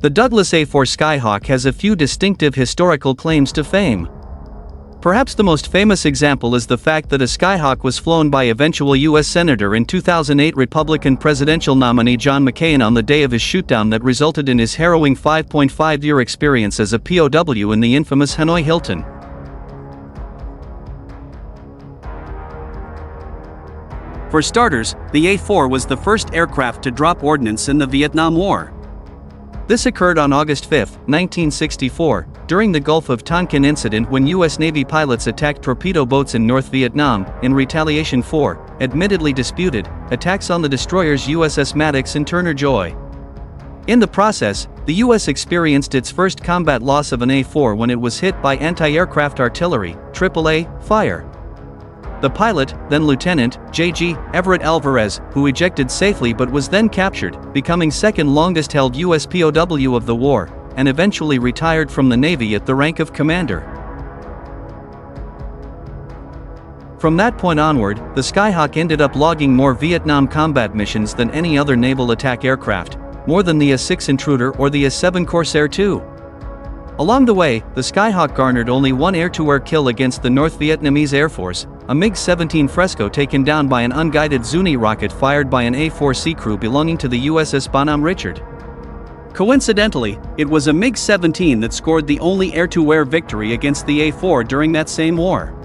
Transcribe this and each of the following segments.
The Douglas A-4 Skyhawk has a few distinctive historical claims to fame. Perhaps the most famous example is the fact that a Skyhawk was flown by eventual U.S. Senator and 2008 Republican presidential nominee John McCain on the day of his shootdown that resulted in his harrowing 5.5-year experience as a POW in the infamous Hanoi Hilton. For starters, the A-4 was the first aircraft to drop ordnance in the Vietnam War. This occurred on August 5, 1964, during the Gulf of Tonkin incident when U.S. Navy pilots attacked torpedo boats in North Vietnam, in retaliation for, admittedly disputed, attacks on the destroyers USS Maddox and Turner Joy. In the process, the U.S. experienced its first combat loss of an A-4 when it was hit by anti-aircraft artillery, AAA, fire. The pilot, then Lieutenant J.G. Everett Alvarez, who ejected safely but was then captured, becoming second longest held U.S. POW of the war, and eventually retired from the Navy at the rank of commander. From that point onward, the Skyhawk ended up logging more Vietnam combat missions than any other naval attack aircraft, more than the A-6 Intruder or the A-7 Corsair II. Along the way, the Skyhawk garnered only one air-to-air kill against the North Vietnamese Air Force, a MiG-17 Fresco taken down by an unguided Zuni rocket fired by an A-4C crew belonging to the USS Bonhomme Richard. Coincidentally, it was a MiG-17 that scored the only air-to-air victory against the A-4 during that same war.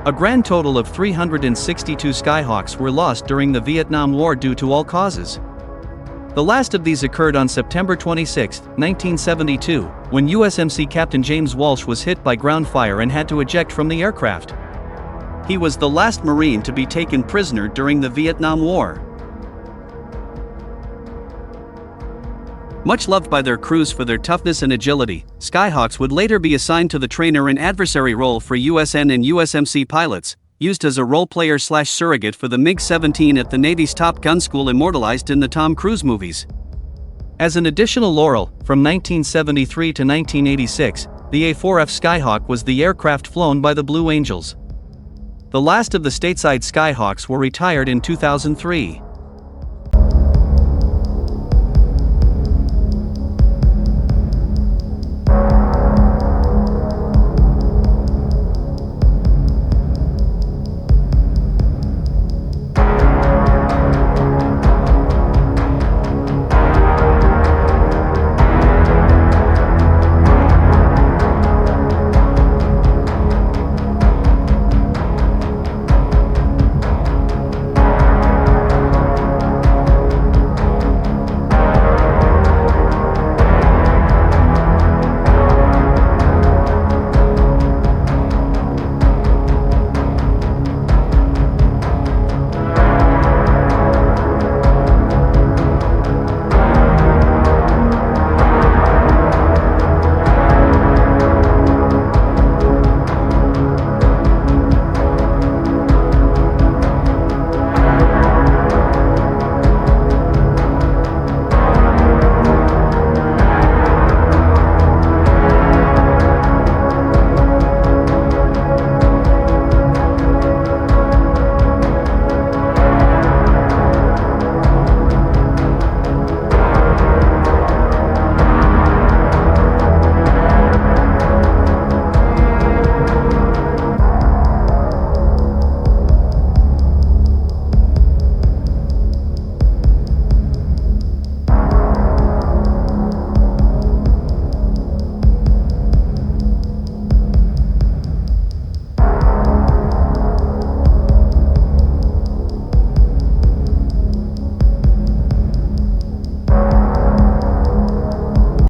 A grand total of 362 Skyhawks were lost during the Vietnam War due to all causes. The last of these occurred on September 26, 1972, when USMC Captain James Walsh was hit by ground fire and had to eject from the aircraft. He was the last Marine to be taken prisoner during the Vietnam War. Much loved by their crews for their toughness and agility, Skyhawks would later be assigned to the trainer and adversary role for USN and USMC pilots, used as a role-player/surrogate for the MiG-17 at the Navy's Top Gun school immortalized in the Tom Cruise movies. As an additional laurel, from 1973 to 1986, the A-4F Skyhawk was the aircraft flown by the Blue Angels. The last of the stateside Skyhawks were retired in 2003.